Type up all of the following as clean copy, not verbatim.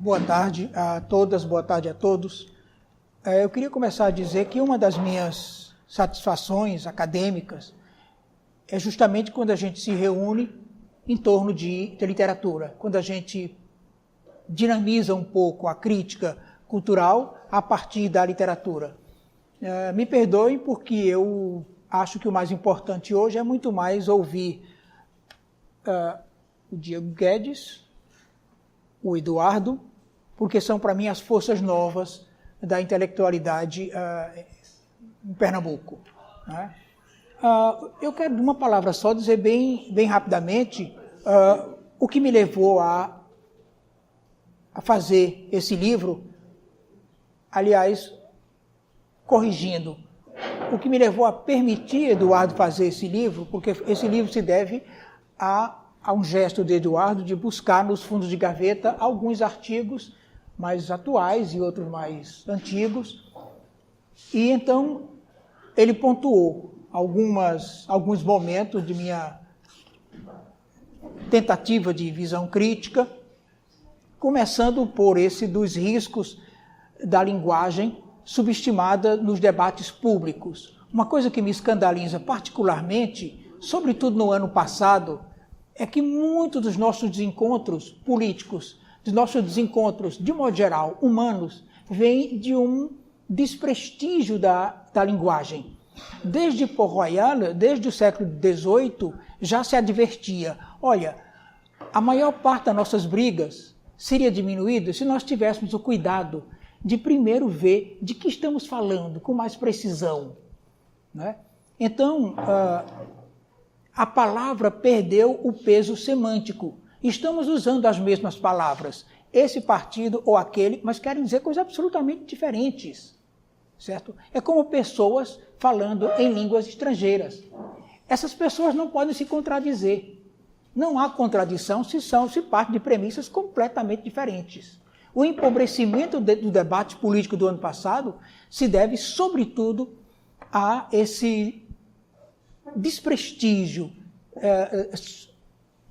Boa tarde a todas, boa tarde a todos. Eu queria começar a dizer que uma das minhas satisfações acadêmicas é justamente quando a gente se reúne em torno de literatura, quando a gente dinamiza um pouco a crítica cultural a partir da literatura. Me perdoem porque eu acho que o mais importante hoje é muito mais ouvir o Diego Guedes, o Eduardo, porque são para mim as forças novas da intelectualidade em Pernambuco. Né? Eu quero, de uma palavra só, dizer bem rapidamente o que me levou a fazer esse livro, aliás, corrigindo, o que me levou a permitir Eduardo fazer esse livro, porque esse livro se deve a um gesto de Eduardo de buscar nos fundos de gaveta alguns artigos mais atuais e outros mais antigos, e então ele pontuou alguns momentos de minha tentativa de visão crítica, começando por esse dos riscos da linguagem subestimada nos debates públicos. Uma coisa que me escandaliza particularmente, sobretudo no ano passado, é que muitos dos nossos desencontros políticos, dos nossos desencontros, de modo geral, humanos, vêm de um desprestígio da linguagem. Desde Port-Royal, desde o século XVIII, já se advertia, olha, a maior parte das nossas brigas seria diminuída se nós tivéssemos o cuidado de primeiro ver de que estamos falando com mais precisão. Né? Então, a palavra perdeu o peso semântico. Estamos usando as mesmas palavras, esse partido ou aquele, mas querem dizer coisas absolutamente diferentes. Certo? É como pessoas falando em línguas estrangeiras. Essas pessoas não podem se contradizer. Não há contradição se parte de premissas completamente diferentes. O empobrecimento do debate político do ano passado se deve, sobretudo, a esse desprestígio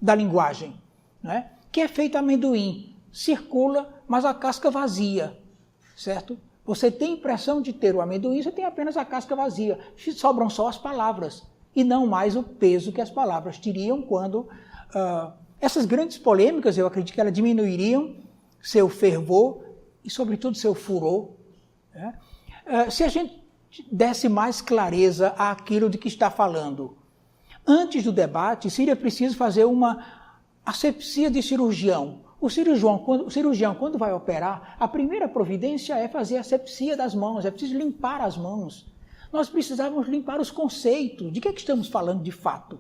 da linguagem, né? Que é feito amendoim, circula, mas a casca vazia, certo? Você tem a impressão de ter o amendoim, você tem apenas a casca vazia, sobram só as palavras, e não mais o peso que as palavras teriam quando... essas grandes polêmicas, eu acredito que elas diminuiriam seu fervor e, sobretudo, seu furor. Né? Se a gente desse mais clareza àquilo de que está falando. Antes do debate, seria preciso fazer uma asepsia de cirurgião. O cirurgião, quando vai operar, a primeira providência é fazer a asepsia das mãos, é preciso limpar as mãos. Nós precisávamos limpar os conceitos. De que estamos falando de fato?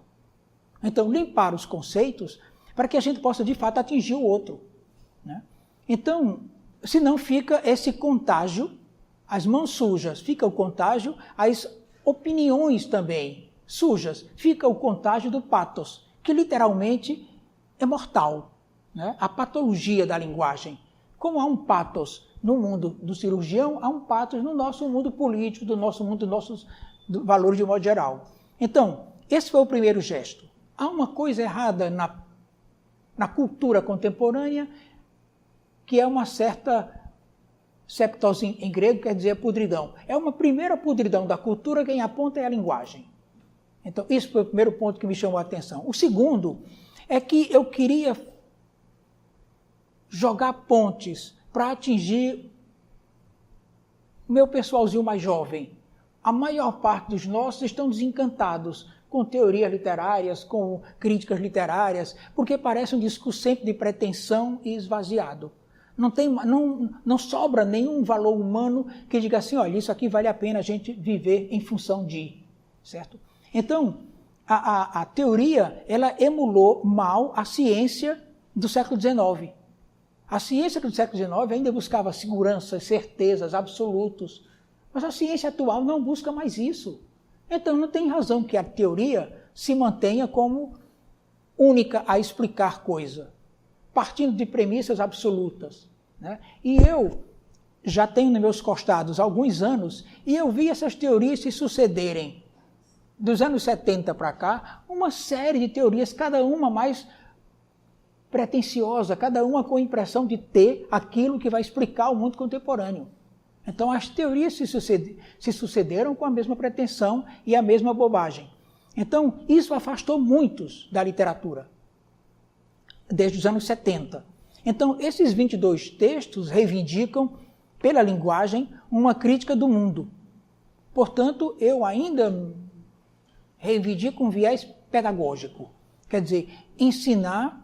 Então, limpar os conceitos para que a gente possa, de fato, atingir o outro. Né? Então, senão fica esse contágio, as mãos sujas, fica o contágio, as opiniões também sujas, fica o contágio do pathos, que literalmente é mortal. Né? A patologia da linguagem. Como há um pathos no mundo do cirurgião, há um pathos no nosso mundo político, do nosso mundo, dos nossos valores de modo geral. Então, esse foi o primeiro gesto. Há uma coisa errada na cultura contemporânea, que é uma certa septos em grego, quer dizer podridão. É uma primeira podridão da cultura, quem aponta é a linguagem. Então, isso foi o primeiro ponto que me chamou a atenção. O segundo é que eu queria jogar pontes para atingir o meu pessoalzinho mais jovem. A maior parte dos nossos estão desencantados com teorias literárias, com críticas literárias, porque parece um discurso sempre de pretensão e esvaziado. Não sobra nenhum valor humano que diga assim, olha, isso aqui vale a pena a gente viver em função de, certo? Então, a teoria, ela emulou mal a ciência do século XIX. A ciência do século XIX ainda buscava seguranças, certezas, absolutos, mas a ciência atual não busca mais isso. Então, não tem razão que a teoria se mantenha como única a explicar coisa, partindo de premissas absolutas. Né? E eu já tenho nos meus costados alguns anos, e eu vi essas teorias se sucederem. Dos anos 70 para cá, uma série de teorias, cada uma mais pretensiosa, cada uma com a impressão de ter aquilo que vai explicar o mundo contemporâneo. Então as teorias se sucederam com a mesma pretensão e a mesma bobagem. Então isso afastou muitos da literatura, desde os anos 70. Então esses 22 textos reivindicam, pela linguagem, uma crítica do mundo. Portanto, eu ainda reivindico um viés pedagógico, quer dizer, ensinar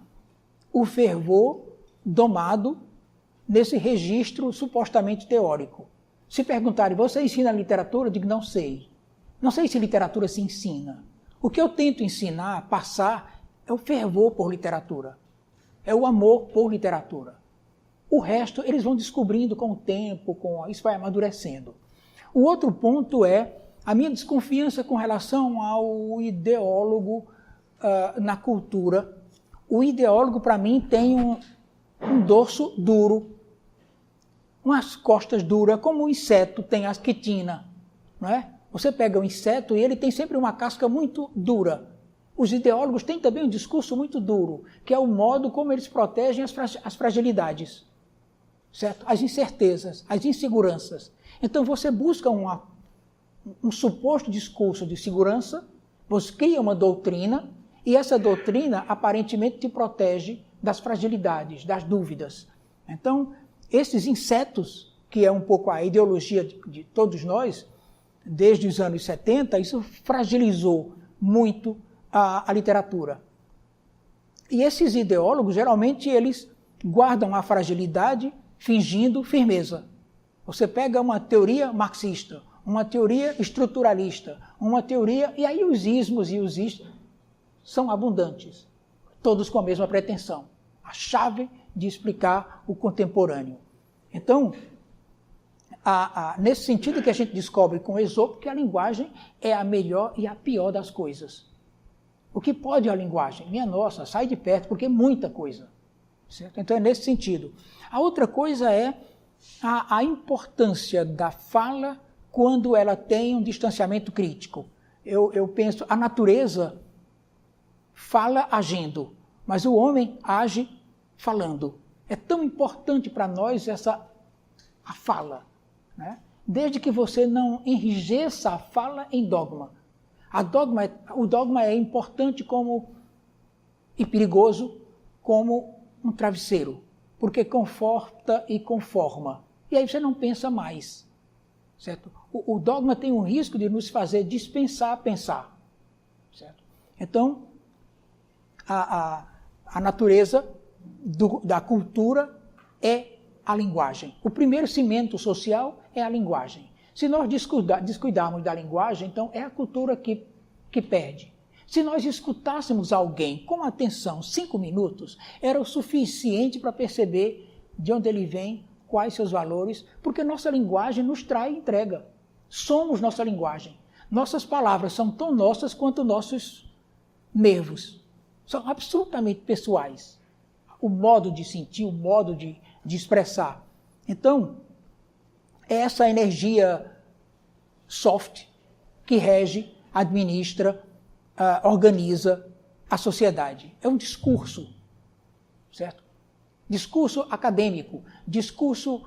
o fervor domado nesse registro supostamente teórico. Se perguntarem, você ensina literatura? Eu digo, não sei. Não sei se literatura se ensina. O que eu tento ensinar, passar, é o fervor por literatura. É o amor por literatura. O resto eles vão descobrindo com o tempo, isso vai amadurecendo. O outro ponto é a minha desconfiança com relação ao ideólogo na cultura. O ideólogo, para mim, tem um dorso duro, umas costas duras, como o inseto tem a quitina, não é? Você pega um inseto e ele tem sempre uma casca muito dura. Os ideólogos têm também um discurso muito duro, que é o modo como eles protegem as fragilidades, certo? As incertezas, as inseguranças. Então você busca um suposto discurso de segurança, você cria uma doutrina, e essa doutrina aparentemente te protege das fragilidades, das dúvidas. Então, esses insetos, que é um pouco a ideologia de todos nós, desde os anos 70, isso fragilizou muito a literatura. E esses ideólogos, geralmente, eles guardam a fragilidade fingindo firmeza. Você pega uma teoria marxista, uma teoria estruturalista, uma teoria... E aí os ismos e os ismos são abundantes, todos com a mesma pretensão. A chave de explicar o contemporâneo. Então, nesse sentido que a gente descobre com Esopo que a linguagem é a melhor e a pior das coisas. O que pode a linguagem? Minha nossa, sai de perto, porque é muita coisa. Certo? Então é nesse sentido. A outra coisa é a importância da fala quando ela tem um distanciamento crítico. Eu penso, a natureza fala agindo, mas o homem age falando. É tão importante para nós a fala, né? Desde que você não enrijeça a fala em dogma. O dogma é importante e perigoso como um travesseiro, porque conforta e conforma. E aí você não pensa mais, certo? O dogma tem um risco de nos fazer dispensar a pensar, certo? Então, a natureza da cultura é a linguagem. O primeiro cimento social é a linguagem. Se nós descuidarmos da linguagem, então é a cultura que perde. Se nós escutássemos alguém com atenção 5 minutos, era o suficiente para perceber de onde ele vem, quais seus valores, porque nossa linguagem nos trai entrega. Somos nossa linguagem. Nossas palavras são tão nossas quanto nossos nervos. São absolutamente pessoais. O modo de sentir, o modo de expressar. Então, é essa energia soft que rege, administra, organiza a sociedade. É um discurso, certo? Discurso acadêmico, discurso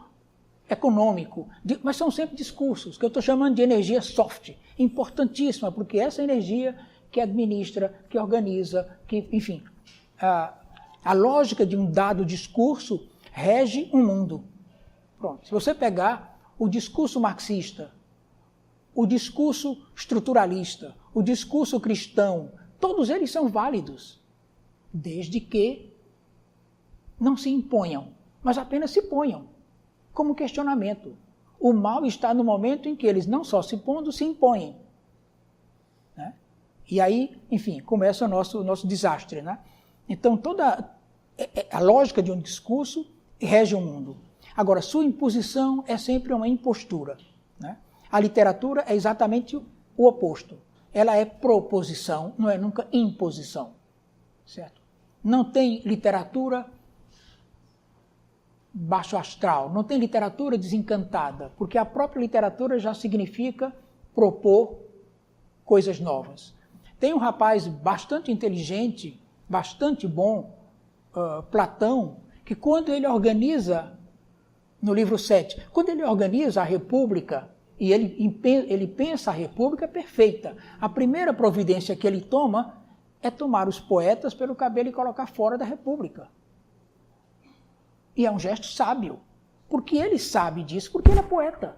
econômico, mas são sempre discursos, que eu estou chamando de energia soft, importantíssima, porque essa energia que administra, que organiza, que, enfim, a lógica de um dado discurso rege um mundo. Pronto. Se você pegar o discurso marxista, o discurso estruturalista, o discurso cristão, todos eles são válidos, desde que não se imponham, mas apenas se ponham, como questionamento. O mal está no momento em que eles não só se pondo, se impõem. Né? E aí, enfim, começa o nosso desastre. Né? Então, toda a lógica de um discurso rege o mundo. Agora, sua imposição é sempre uma impostura. Né? A literatura é exatamente o oposto. Ela é proposição, não é nunca imposição. Certo? Não tem literatura baixo astral, não tem literatura desencantada, porque a própria literatura já significa propor coisas novas. Tem um rapaz bastante inteligente, bastante bom, Platão, que quando ele organiza, no livro 7, quando ele organiza a República, e ele pensa a República perfeita, a primeira providência que ele toma é tomar os poetas pelo cabelo e colocar fora da República. E é um gesto sábio, porque ele sabe disso, porque ele é poeta.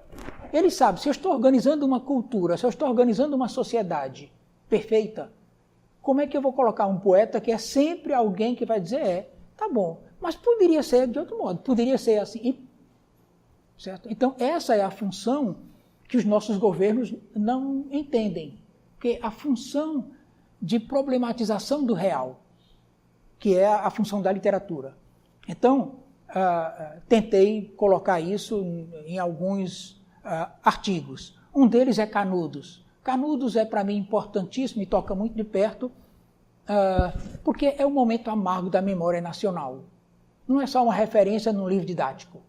Ele sabe, se eu estou organizando uma cultura, se eu estou organizando uma sociedade perfeita, como é que eu vou colocar um poeta que é sempre alguém que vai dizer, tá bom, mas poderia ser de outro modo, poderia ser assim, certo? Então essa é a função que os nossos governos não entendem, porque a função de problematização do real, que é a função da literatura. Então, tentei colocar isso em alguns artigos. Um deles é Canudos. Canudos é para mim importantíssimo e toca muito de perto, porque é um momento amargo da memória nacional. Não é só uma referência num livro didático.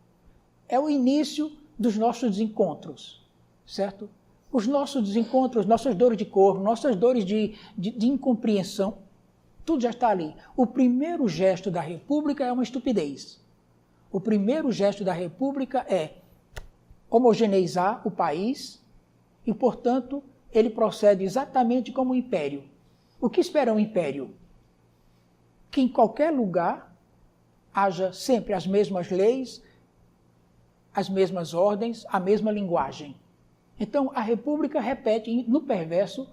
É o início dos nossos desencontros, certo? Os nossos desencontros, nossas dores de corpo, nossas dores de incompreensão, tudo já está ali. O primeiro gesto da República é uma estupidez. O primeiro gesto da República é homogeneizar o país e, portanto, ele procede exatamente como o império. O que espera um império? Que em qualquer lugar haja sempre as mesmas leis, as mesmas ordens, a mesma linguagem. Então, a República repete no perverso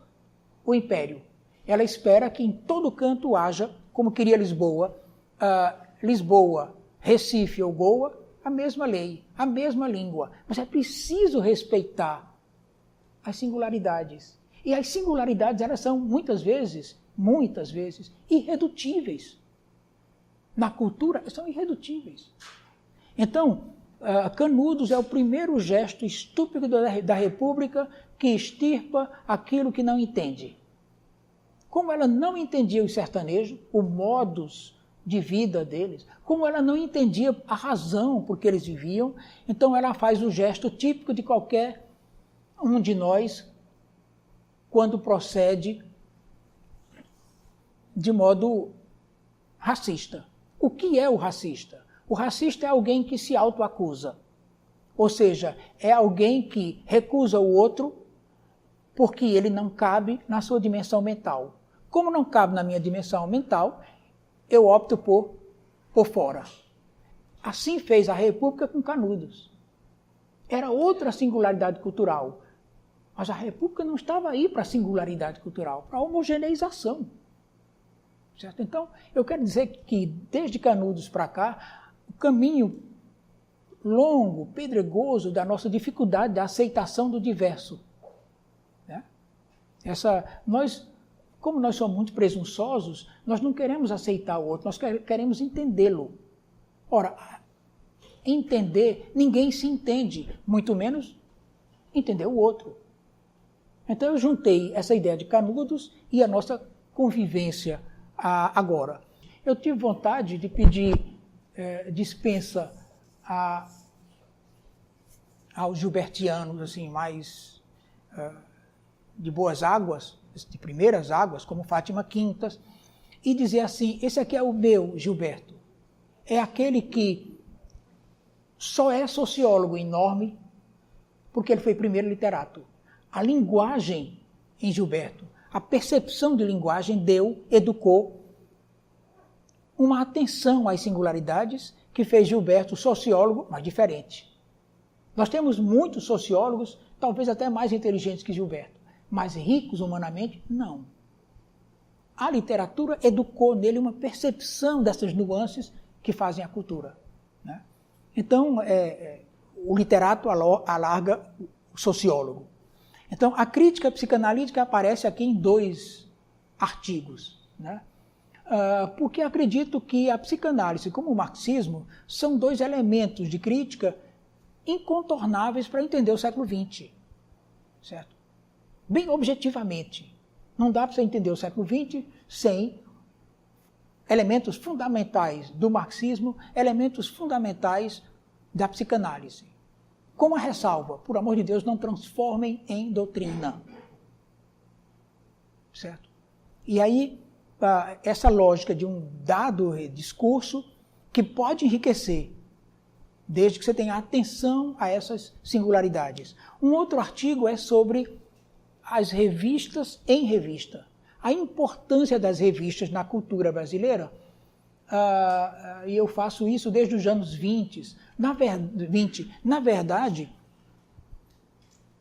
o império. Ela espera que em todo canto haja, como queria Lisboa, Lisboa, Recife ou Goa, a mesma lei, a mesma língua. Mas é preciso respeitar as singularidades. E as singularidades, elas são muitas vezes, irredutíveis. Na cultura, são irredutíveis. Então, Canudos é o primeiro gesto estúpido da República que extirpa aquilo que não entende. Como ela não entendia os sertanejos, o modus de vida deles, como ela não entendia a razão por que eles viviam, então ela faz o gesto típico de qualquer um de nós quando procede de modo racista. O que é o racista? O racista é alguém que se autoacusa. Ou seja, é alguém que recusa o outro porque ele não cabe na sua dimensão mental. Como não cabe na minha dimensão mental, eu opto por fora. Assim fez a República com Canudos. Era outra singularidade cultural. Mas a República não estava aí para singularidade cultural, para homogeneização. Certo? Então, eu quero dizer que desde Canudos para cá, o caminho longo, pedregoso da nossa dificuldade da aceitação do diverso. Né? Como nós somos muito presunçosos, nós não queremos aceitar o outro, nós queremos entendê-lo. Ora, entender, ninguém se entende, muito menos entender o outro. Então eu juntei essa ideia de Canudos e a nossa convivência agora. Eu tive vontade de pedir dispensa aos gilbertianos assim, mais de boas águas, de primeiras águas, como Fátima Quintas, e dizer assim, esse aqui é o meu Gilberto. É aquele que só é sociólogo enorme porque ele foi primeiro literato. A linguagem em Gilberto, a percepção de linguagem educou uma atenção às singularidades que fez Gilberto sociólogo, mas diferente. Nós temos muitos sociólogos, talvez até mais inteligentes que Gilberto, mas ricos humanamente, não. A literatura educou nele uma percepção dessas nuances que fazem a cultura. Né? Então, o literato alarga o sociólogo. Então, a crítica psicanalítica aparece aqui em 2 artigos, né? Porque acredito que a psicanálise, como o marxismo, são 2 elementos de crítica incontornáveis para entender o século XX, certo? Bem objetivamente. Não dá para você entender o século XX sem elementos fundamentais do marxismo, elementos fundamentais da psicanálise. Com uma ressalva, por amor de Deus, não transformem em doutrina. Certo? E aí, essa lógica de um dado discurso que pode enriquecer, desde que você tenha atenção a essas singularidades. Um outro artigo é sobre as revistas em revista. A importância das revistas na cultura brasileira, e eu faço isso desde os anos 20. Na verdade,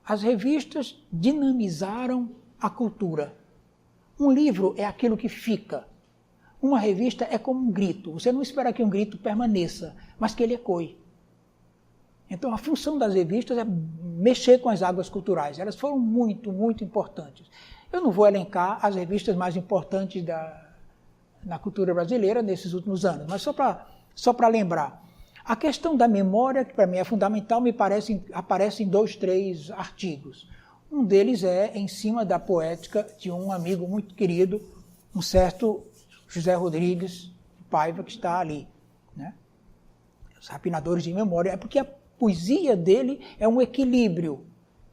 as revistas dinamizaram a cultura. Um livro é aquilo que fica. Uma revista é como um grito. Você não espera que um grito permaneça, mas que ele ecoe. Então, a função das revistas é mexer com as águas culturais. Elas foram muito, muito importantes. Eu não vou elencar as revistas mais importantes na cultura brasileira nesses últimos anos, mas só para lembrar. A questão da memória, que para mim é fundamental, aparece em 2, 3 artigos. Um deles é em cima da poética de um amigo muito querido, um certo José Rodrigues de Paiva, que está ali, né? Os Rapinadores de Memória. É porque a poesia dele é um equilíbrio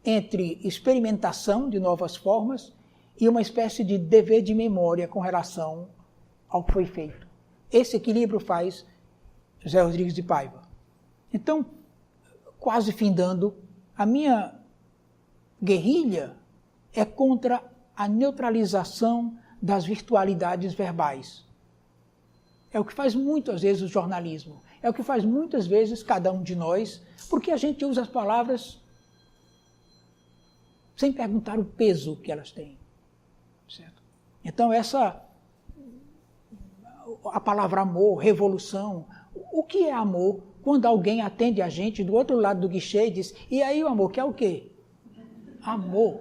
entre experimentação de novas formas e uma espécie de dever de memória com relação ao que foi feito. Esse equilíbrio faz José Rodrigues de Paiva. Então, quase findando, a minha guerrilha é contra a neutralização das virtualidades verbais. É o que faz muitas vezes o jornalismo. É o que faz muitas vezes cada um de nós, porque a gente usa as palavras sem perguntar o peso que elas têm. Certo? Então, a palavra amor, revolução, o que é amor? Quando alguém atende a gente do outro lado do guichê e diz, e aí o amor, que é o quê? Amor.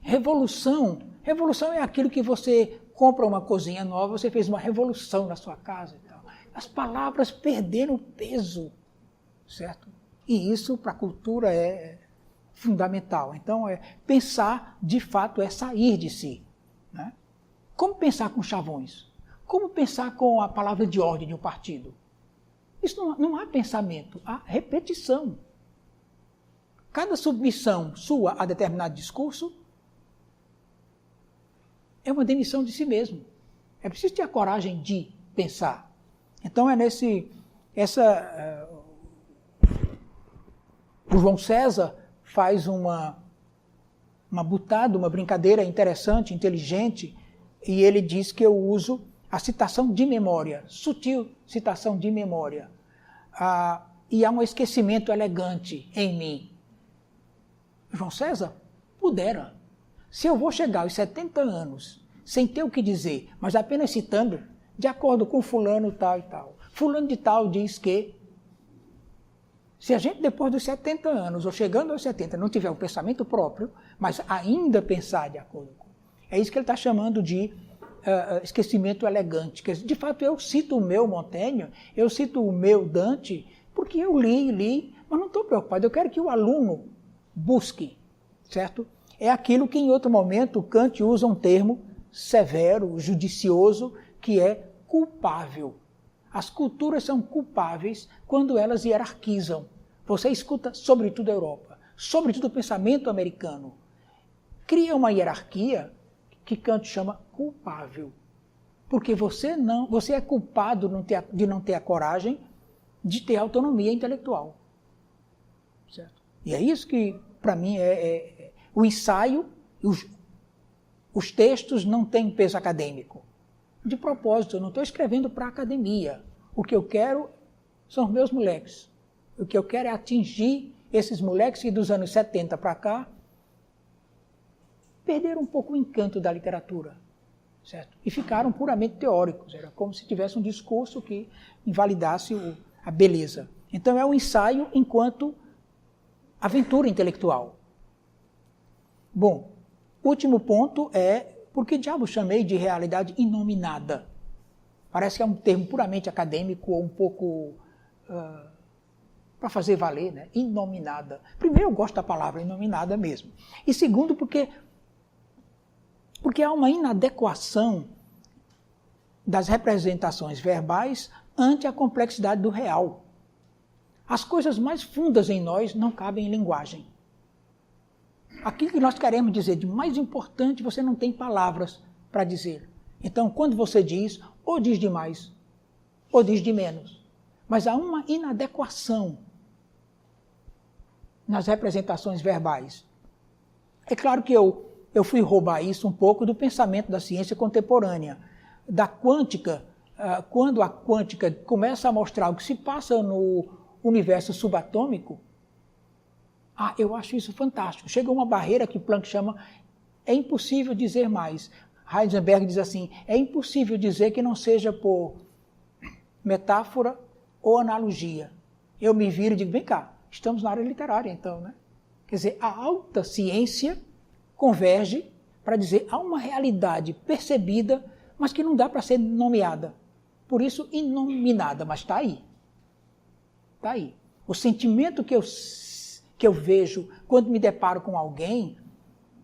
Revolução é aquilo que você compra uma cozinha nova, você fez uma revolução na sua casa e tal. As palavras perderam peso, certo? E isso para a cultura é fundamental. Então, pensar, de fato, é sair de si. Né? Como pensar com chavões? Como pensar com a palavra de ordem de um partido? Isso não há pensamento, há repetição. Cada submissão sua a determinado discurso é uma demissão de si mesmo. É preciso ter a coragem de pensar. Então o João César faz uma butada, uma brincadeira interessante, inteligente, e ele diz que eu uso a citação de memória, sutil citação de memória. E há um esquecimento elegante em mim. João César pudera. Se eu vou chegar aos 70 anos sem ter o que dizer, mas apenas citando, de acordo com fulano tal e tal. Fulano de tal diz que... Se a gente, depois dos 70 anos, ou chegando aos 70, não tiver um pensamento próprio, mas ainda pensar de acordo com... É isso que ele está chamando de esquecimento elegante. De fato, eu cito o meu Montaigne, eu cito o meu Dante, porque eu li, mas não estou preocupado. Eu quero que o aluno busque, certo? É aquilo que em outro momento Kant usa um termo severo, judicioso, que é culpável. As culturas são culpáveis quando elas hierarquizam. Você escuta, sobretudo a Europa, sobretudo o pensamento americano, cria uma hierarquia que Kant chama culpável. Porque você é culpado de não ter a coragem de ter autonomia intelectual. Certo? E é isso que, para mim, o ensaio, os textos não têm peso acadêmico. De propósito, eu não estou escrevendo para a academia. O que eu quero são os meus moleques. O que eu quero é atingir esses moleques que dos anos 70 para cá perderam um pouco o encanto da literatura, certo? E ficaram puramente teóricos. Era como se tivesse um discurso que invalidasse a beleza. Então é um ensaio enquanto aventura intelectual. Bom, último ponto é por que diabo chamei de realidade inominada? Parece que é um termo puramente acadêmico ou um pouco para fazer valer, né? Inominada. Primeiro, eu gosto da palavra inominada mesmo. E segundo, porque há uma inadequação das representações verbais ante a complexidade do real. As coisas mais fundas em nós não cabem em linguagem. Aquilo que nós queremos dizer de mais importante, você não tem palavras para dizer. Então, quando você diz, ou diz demais, ou diz de menos. Mas há uma inadequação nas representações verbais. É claro que eu fui roubar isso um pouco do pensamento da ciência contemporânea, da quântica. Quando a quântica começa a mostrar o que se passa no universo subatômico, eu acho isso fantástico. Chega uma barreira que Planck chama, é impossível dizer mais. Heisenberg diz assim, é impossível dizer que não seja por metáfora ou analogia. Eu me viro e digo, vem cá, estamos na área literária então, né? Quer dizer, a alta ciência converge para dizer, há uma realidade percebida, mas que não dá para ser nomeada. Por isso, inominada, mas está aí. Está aí. O sentimento que eu vejo quando me deparo com alguém,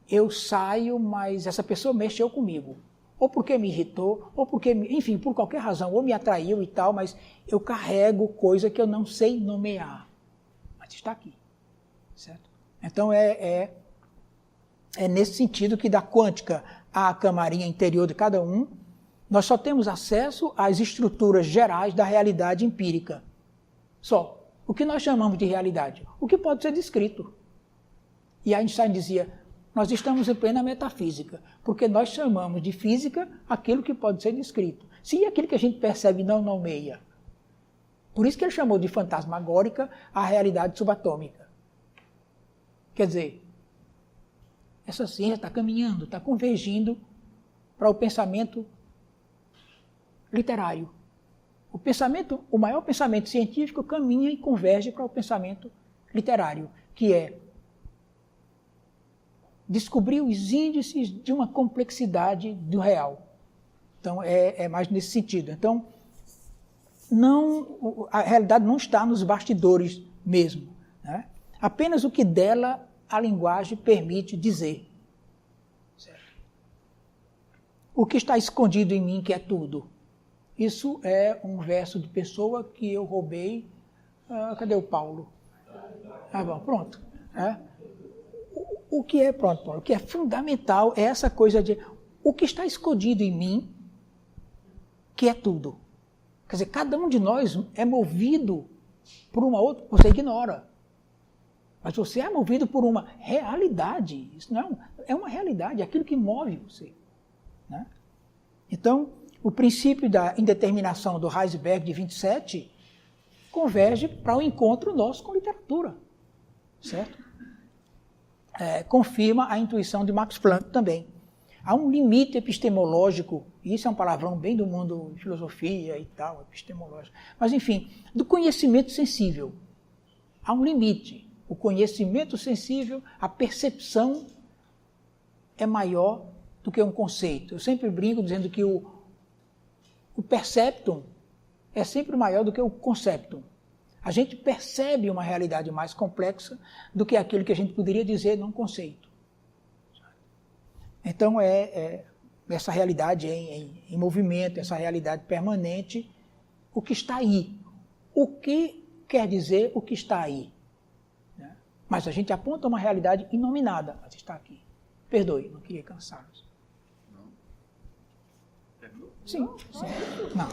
eu saio, mas essa pessoa mexeu comigo. Ou porque me irritou, ou porque, enfim, por qualquer razão, ou me atraiu e tal, mas eu carrego coisa que eu não sei nomear. Mas está aqui. Certo? Então é nesse sentido que da quântica à camarinha interior de cada um, nós só temos acesso às estruturas gerais da realidade empírica. Só. O que nós chamamos de realidade? O que pode ser descrito. E Einstein dizia, nós estamos em plena metafísica, porque nós chamamos de física aquilo que pode ser descrito. Se aquilo que a gente percebe não nomeia. Por isso que ele chamou de fantasmagórica a realidade subatômica. Quer dizer, essa ciência está caminhando, está convergindo para o pensamento literário. O maior pensamento científico caminha e converge para o pensamento literário, que é descobrir os índices de uma complexidade do real. Então, é mais nesse sentido. Então, a realidade não está nos bastidores mesmo, né? Apenas o que dela a linguagem permite dizer. Certo? O que está escondido em mim, que é tudo. Isso é um verso de Pessoa que eu roubei. Cadê o Paulo? Bom, pronto. O que é, pronto, Paulo, o que é fundamental é essa coisa de o que está escondido em mim, que é tudo. Quer dizer, cada um de nós é movido por uma outra, você ignora. Mas você é movido por uma realidade. Isso não é uma realidade, é aquilo que move você. Né? Então, o princípio da indeterminação do Heisenberg de 27 converge para o encontro nosso com literatura. Certo? Confirma a intuição de Max Planck também. Há um limite epistemológico, e isso é um palavrão bem do mundo de filosofia e tal, epistemológico, mas enfim, do conhecimento sensível. Há um limite. O conhecimento sensível, a percepção é maior do que um conceito. Eu sempre brinco dizendo que o perceptum é sempre maior do que o conceptum. A gente percebe uma realidade mais complexa do que aquilo que a gente poderia dizer num conceito. Então, essa realidade em movimento, essa realidade permanente, o que está aí. O que quer dizer o que está aí? Né? Mas a gente aponta uma realidade inominada, mas está aqui. Perdoe, não queria cansá-los. Sim, sim. Não.